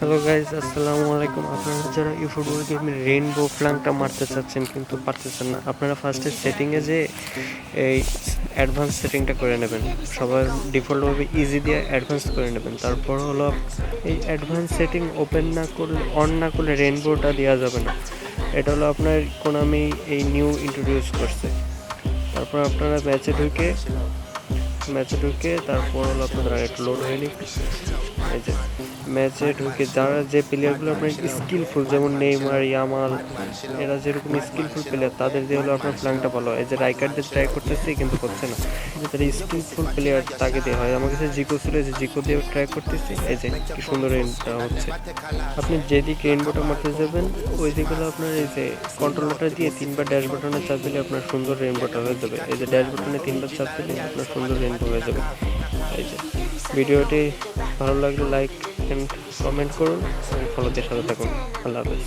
Hello guys, আসসালামু আলাইকুম। আপনারা যারা ইউফুটবল গেমে রেইনবো ফ্ল্যাংটা মারতে চাচ্ছেন কিন্তু পারতেছেন না, আপনারা ফার্স্টে সেটিংয়ে যেয়ে এই অ্যাডভান্স সেটিংটা করে নেবেন। সবার ডিফল্টভাবে ইজি দিয়ে অ্যাডভান্স করে নেবেন। তারপর হলো এই অ্যাডভান্স সেটিং ওপেন না করলে, অন না করলে রেইনবোটা দেওয়া যাবে না। এটা হলো আপনার কোনামি এই নিউ ইন্ট্রোডিউস করছে। তারপর আপনারা ম্যাচে ঢুকে তারপর হলো আপনাদের একটু লোড হয়নি। এই যে ম্যাচে ঢুকে যারা যে প্লেয়ারগুলো আপনার স্কিলফুল, যেমন নেইমার, ইয়ামাল, এরা যেরকম স্কিলফুল প্লেয়ার, তাদের দিয়ে হলো আপনার ফ্ল্যাংটা ভালো হয়। এই যে রাইকার্ডদের ট্রাই করতেছি কিন্তু হচ্ছে না। যারা স্কিলফুল প্লেয়ার তাকে দিয়ে হয়। আমার কাছে জিকো ছিল, যে জিকো দিয়ে ট্রাই করতেছি। এই যে কি সুন্দর রেনটা হচ্ছে। আপনি যেদিকে রেনবোটা মারতে যাবেন ওই দিকে হলো আপনার এই যে কন্ট্রোলারটা দিয়ে তিনবার ড্যাশ বাটনে চাপ দিলে আপনার সুন্দর রেনবোটা হয়ে যাবে। এই যে ড্যাশ বাটনে তিনবার চাপ দিলে আপনার সুন্দর রেনবো হয়ে যাবে। এই যে ভিডিওটি ভালো লাগলে লাইক এন্ড কমেন্ট করুন এবং ফলো দিয়ে সাথে থাকুন। আল্লাহ হাফেজ।